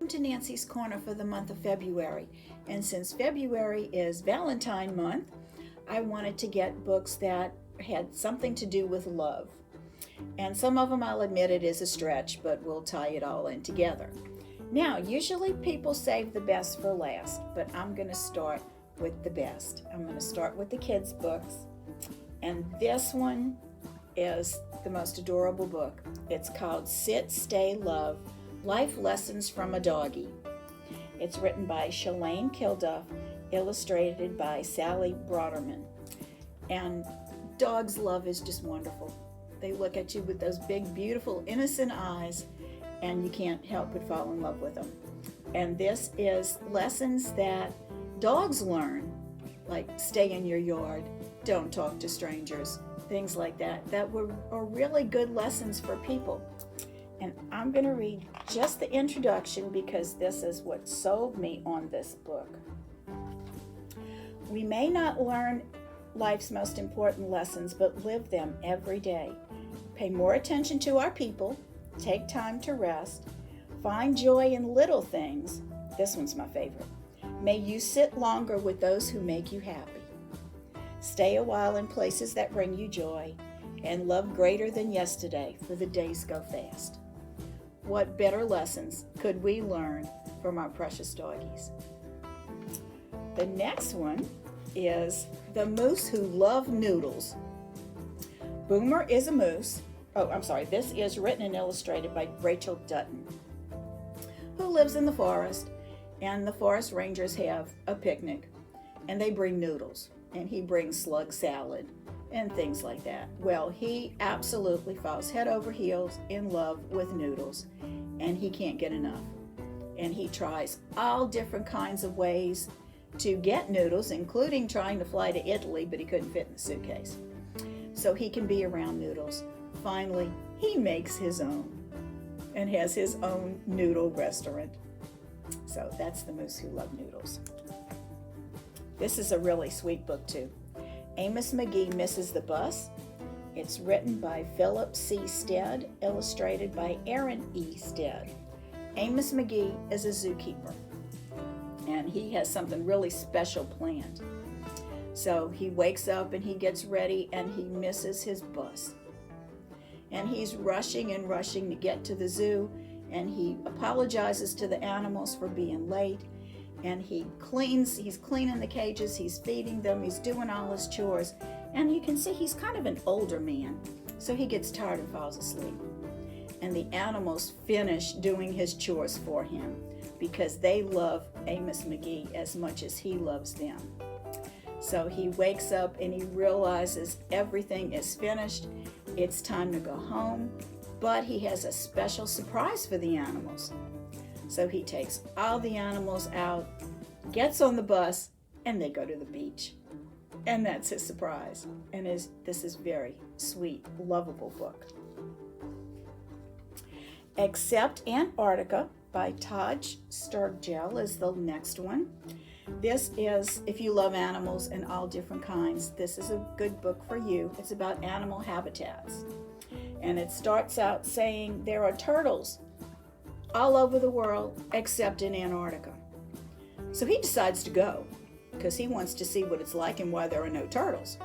To Nancy's Corner for the month of February. And since February is Valentine month, I wanted to get books that had something to do with love. And some of them, I'll admit, it is a stretch, but we'll tie it all in together. Now, usually people save the best for last, but I'm going to start with the best. I'm going to start with the kids' books. And this one is the most adorable book. It's called Sit, Stay, Love, Life Lessons from a Doggie. It's written by Shalane Kilduff, illustrated by Sally Broderman. And dogs' love is just wonderful. They look at you with those big, beautiful, innocent eyes, and you can't help but fall in love with them. And this is lessons that dogs learn, like stay in your yard, don't talk to strangers, things like that, are really good lessons for people. And I'm going to read just the introduction because this is what sold me on this book. We may not learn life's most important lessons, but live them every day. Pay more attention to our people, take time to rest, find joy in little things. This one's my favorite. May you sit longer with those who make you happy. Stay a while in places that bring you joy, and love greater than yesterday, for the days go fast. What better lessons could we learn from our precious doggies? The next one is The Moose Who Love Noodles. Boomer is a moose. This is written and illustrated by Rachel Dutton, who lives in the forest, and the forest rangers have a picnic, and they bring noodles, and he brings slug salad and things like that. Well, he absolutely falls head over heels in love with noodles, and he can't get enough. And he tries all different kinds of ways to get noodles, including trying to fly to Italy, but he couldn't fit in the suitcase. So he can be around noodles. Finally, he makes his own and has his own noodle restaurant. So that's The Moose Who Love Noodles. This is a really sweet book too. Amos McGee Misses the Bus. It's written by Philip C. Stead, illustrated by Aaron E. Stead. Amos McGee is a zookeeper, and he has something really special planned. So he wakes up and he gets ready and he misses his bus. And he's rushing and rushing to get to the zoo, and he apologizes to the animals for being late. And he's cleaning the cages, he's feeding them, he's doing all his chores. And you can see he's kind of an older man, so he gets tired and falls asleep. And the animals finish doing his chores for him because they love Amos McGee as much as he loves them. So he wakes up and he realizes everything is finished. It's time to go home, but he has a special surprise for the animals. So he takes all the animals out, gets on the bus, and they go to the beach. And that's his surprise. And this is very sweet, lovable book. Except Antarctica by Taj Sturgill is the next one. This is, if you love animals and all different kinds, this is a good book for you. It's about animal habitats. And it starts out saying there are turtles all over the world except in Antarctica. So he decides to go because he wants to see what it's like and why there are no turtles.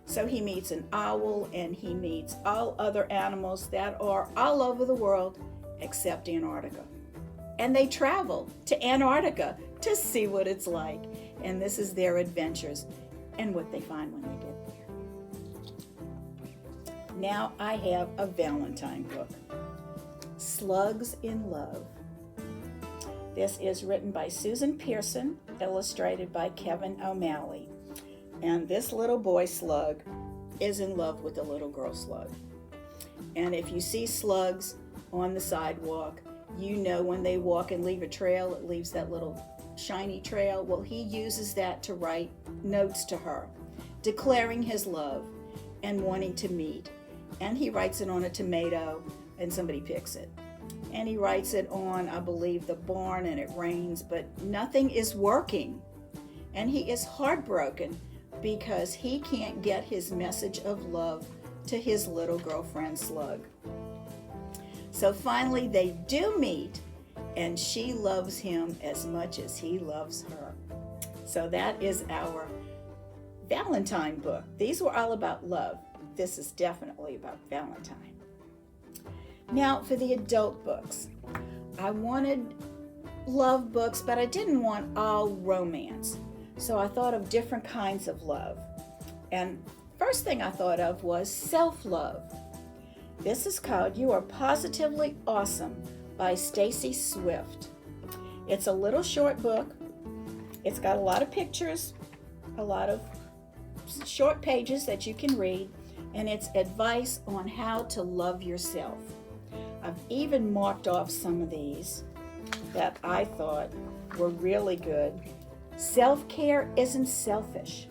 So he meets an owl and he meets all other animals that are all over the world except Antarctica. And they travel to Antarctica to see what it's like. And this is their adventures and what they find when they get there. Now I have a Valentine book. Slugs in Love. This is written by Susan Pearson, illustrated by Kevin O'Malley. And this little boy slug is in love with the little girl slug. And if you see slugs on the sidewalk, you know when they walk and leave a trail, it leaves that little shiny trail. Well, he uses that to write notes to her, declaring his love and wanting to meet. And he writes it on a tomato, and somebody picks it. And he writes it on, I believe, the barn, and it rains, but nothing is working. And he is heartbroken because he can't get his message of love to his little girlfriend Slug. So finally they do meet, and she loves him as much as he loves her. So that is our Valentine book. These were all about love. This is definitely about Valentine. Now for the adult books. I wanted love books, but I didn't want all romance. So I thought of different kinds of love. And first thing I thought of was self-love. This is called You Are Positively Awesome by Stacy Swift. It's a little short book. It's got a lot of pictures, a lot of short pages that you can read, and it's advice on how to love yourself. I've even marked off some of these that I thought were really good. Self-care isn't selfish.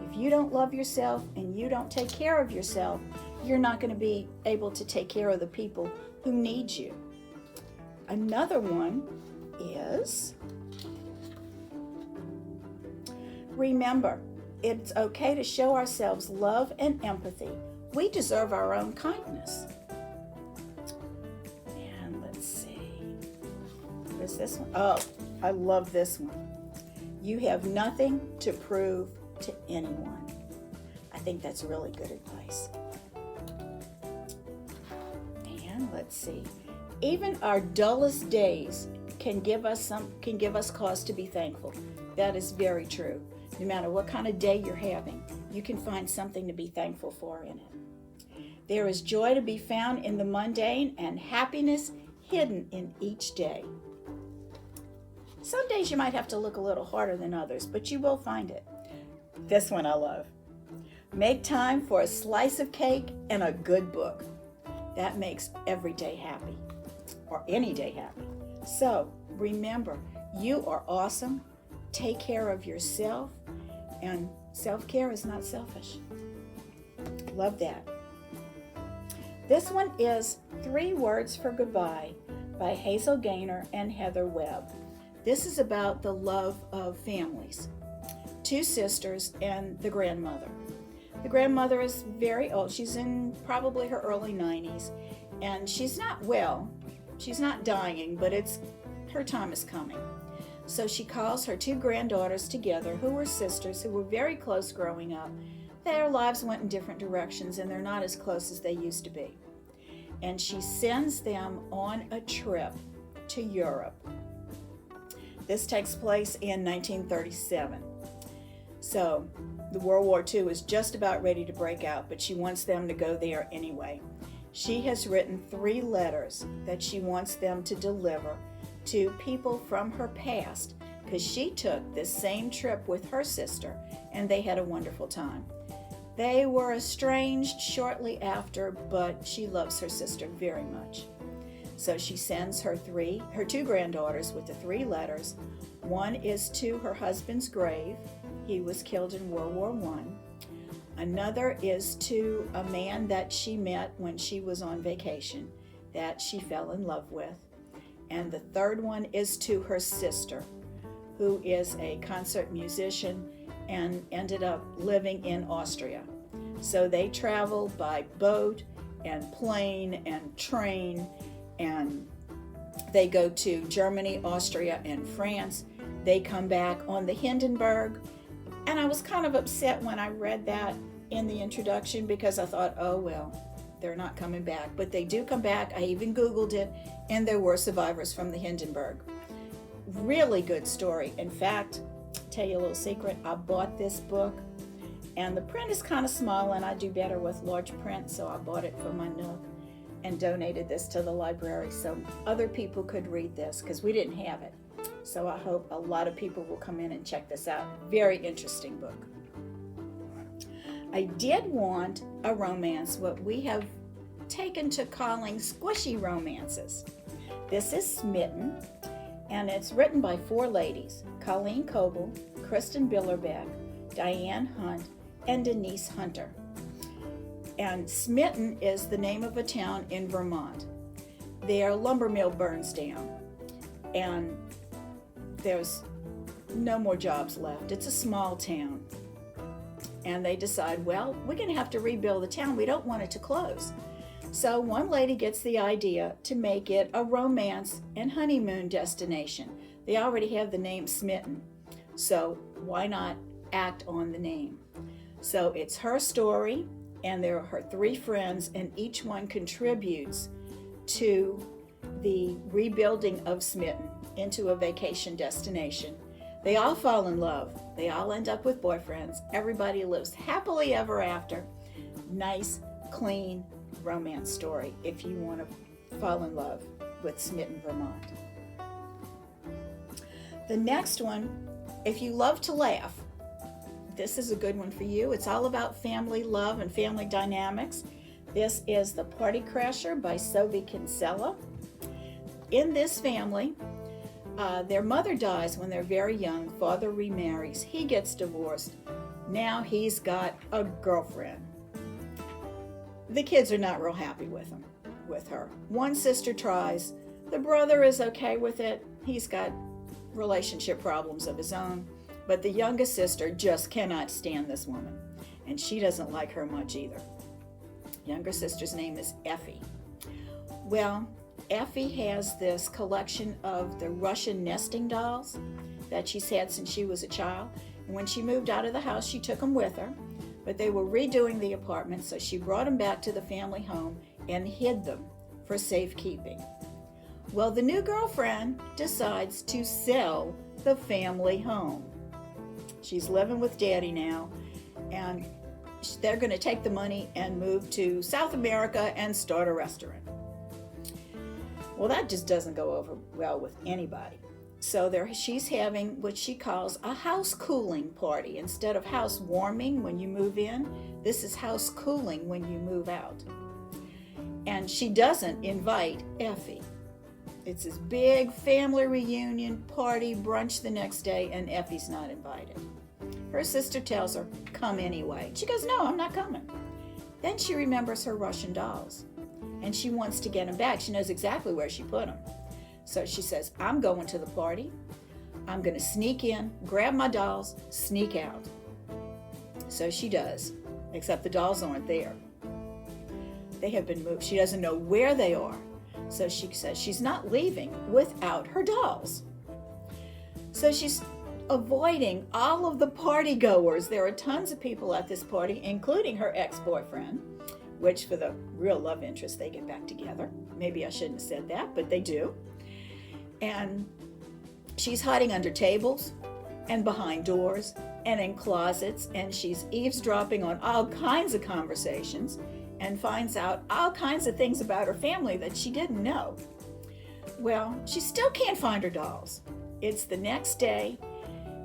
If you don't love yourself and you don't take care of yourself, you're not going to be able to take care of the people who need you. Another one is, remember, it's okay to show ourselves love and empathy. We deserve our own kindness. And let's see, what is this one? Oh, I love this one. You have nothing to prove to anyone. I think that's really good advice. And let's see, even our dullest days can give us cause to be thankful. That is very true. No matter what kind of day you're having, you can find something to be thankful for in it. There is joy to be found in the mundane and happiness hidden in each day. Some days you might have to look a little harder than others, but you will find it. This one I love. Make time for a slice of cake and a good book. That makes every day happy, or any day happy. So remember, you are awesome. Take care of yourself, and self-care is not selfish. Love that. This one is 3 Words for Goodbye by Hazel Gaynor and Heather Webb. This is about the love of families. 2 sisters and the grandmother. The grandmother is very old. She's in probably her early 90s, and she's not well. She's not dying, but her time is coming. So she calls her 2 granddaughters together, who were sisters, who were very close growing up. Their lives went in different directions, and they're not as close as they used to be. And she sends them on a trip to Europe. This takes place in 1937. So the World War II is just about ready to break out, but she wants them to go there anyway. She has written 3 letters that she wants them to deliver to people from her past, because she took this same trip with her sister and they had a wonderful time. They were estranged shortly after, but she loves her sister very much. So she sends her 2 granddaughters with the 3 letters. One is to her husband's grave. He was killed in World War I. Another is to a man that she met when she was on vacation that she fell in love with. And the 3rd one is to her sister, who is a concert musician and ended up living in Austria. So they travel by boat and plane and train, and they go to Germany, Austria, and France. They come back on the Hindenburg, and I was kind of upset when I read that in the introduction, because I thought, oh well, they're not coming back. But they do come back. I even Googled it, and there were survivors from the Hindenburg. Really good story. In fact, tell you a little secret, I bought this book, and the print is kind of small, and I do better with large print, so I bought it for my Nook and donated this to the library so other people could read this, because we didn't have it. So I hope a lot of people will come in and check this out. Very interesting book. I did want a romance, what we have taken to calling squishy romances. This is Smitten, and it's written by 4 ladies: Colleen Coble, Kristen Billerbeck, Diane Hunt, and Denise Hunter. And Smitten is the name of a town in Vermont. Their lumber mill burns down, and there's no more jobs left. It's a small town. And they decide, well, we're going to have to rebuild the town. We don't want it to close. So one lady gets the idea to make it a romance and honeymoon destination. They already have the name Smitten, so why not act on the name? So it's her story, and there are her 3 friends, and each one contributes to the rebuilding of Smitten into a vacation destination. They all fall in love. They all end up with boyfriends. Everybody lives happily ever after. Nice, clean romance story if you want to fall in love with Smitten, Vermont. The next one, if you love to laugh, this is a good one for you. It's all about family love and family dynamics. This is The Party Crasher by Sophie Kinsella. In this family, their mother dies when they're very young. Father remarries. He gets divorced. Now he's got a girlfriend. The kids are not real happy with her. One sister tries. The brother is okay with it. He's got relationship problems of his own. But the youngest sister just cannot stand this woman. And she doesn't like her much either. Younger sister's name is Effie. Well, Effie has this collection of the Russian nesting dolls that she's had since she was a child. And when she moved out of the house, she took them with her. But they were redoing the apartment, so she brought them back to the family home and hid them for safekeeping. Well, the new girlfriend decides to sell the family home. She's living with Daddy now, and they're going to take the money and move to South America and start a restaurant. Well, that just doesn't go over well with anybody. So she's having what she calls a house cooling party. Instead of house warming when you move in, this is house cooling when you move out. And she doesn't invite Effie. It's this big family reunion party brunch the next day, and Effie's not invited. Her sister tells her, come anyway. She goes, no, I'm not coming. Then she remembers her Russian dolls, and she wants to get them back. She knows exactly where she put them. So she says, I'm going to the party. I'm going to sneak in, grab my dolls, sneak out. So she does, except the dolls aren't there. They have been moved. She doesn't know where they are. So she says she's not leaving without her dolls. So she's avoiding all of the party goers. There are tons of people at this party, including her ex-boyfriend, which for the real love interest, they get back together. Maybe I shouldn't have said that, but they do. And she's hiding under tables and behind doors and in closets, and she's eavesdropping on all kinds of conversations and finds out all kinds of things about her family that she didn't know. Well, she still can't find her dolls. It's the next day,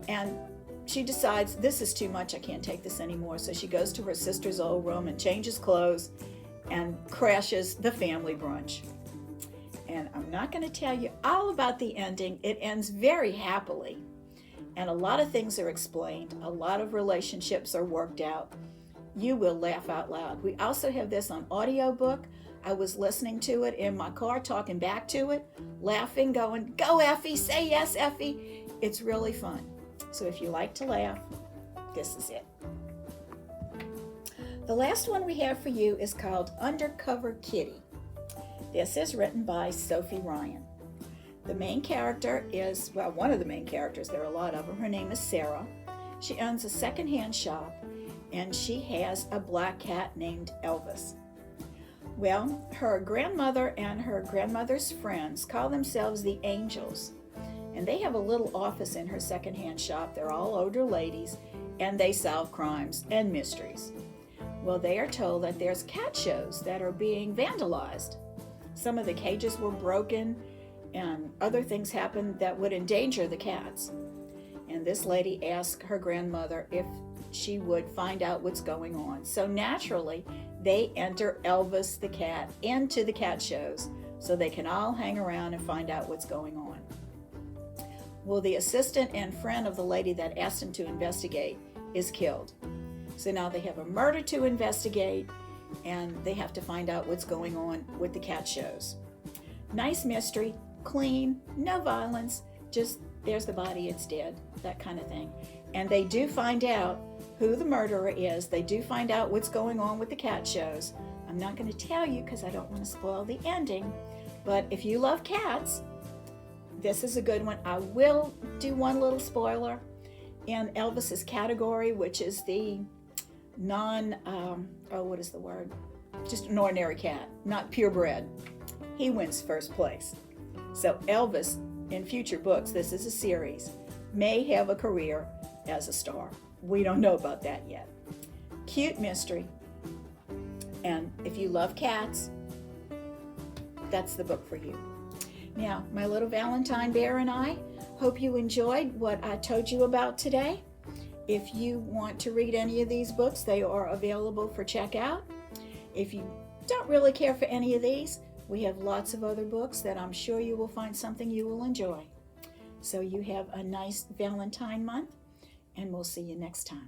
and she decides, this is too much, I can't take this anymore. So she goes to her sister's old room and changes clothes and crashes the family brunch. And I'm not going to tell you all about the ending. It ends very happily. And a lot of things are explained. A lot of relationships are worked out. You will laugh out loud. We also have this on audiobook. I was listening to it in my car, talking back to it, laughing, going, go Effie, say yes, Effie. It's really fun. So if you like to laugh, this is it. The last one we have for you is called Undercover Kitty. This is written by Sophie Ryan. The main character is, well, one of the main characters, there are a lot of them. Her name is Sarah. She owns a secondhand shop, and she has a black cat named Elvis. Well, her grandmother and her grandmother's friends call themselves the Angels, and they have a little office in her secondhand shop. They're all older ladies, and they solve crimes and mysteries. Well, they are told that there's cat shows that are being vandalized. Some of the cages were broken, and other things happened that would endanger the cats. And this lady asked her grandmother if she would find out what's going on. So naturally, they enter Elvis the cat into the cat shows so they can all hang around and find out what's going on. Well, the assistant and friend of the lady that asked him to investigate is killed. So now they have a murder to investigate, and they have to find out what's going on with the cat shows. Nice mystery, clean, no violence, just there's the body, it's dead, that kind of thing. And they do find out who the murderer is. They do find out what's going on with the cat shows. I'm not going to tell you because I don't want to spoil the ending, but if you love cats, this is a good one. I will do one little spoiler. In Elvis's category, which is the what is the word? Just an ordinary cat, not purebred. He wins first place. So Elvis, in future books, this is a series, may have a career as a star. We don't know about that yet. Cute mystery. And if you love cats, that's the book for you. Now, my little Valentine bear and I hope you enjoyed what I told you about today. If you want to read any of these books, they are available for checkout. If you don't really care for any of these, we have lots of other books that I'm sure you will find something you will enjoy. So you have a nice Valentine month, and we'll see you next time.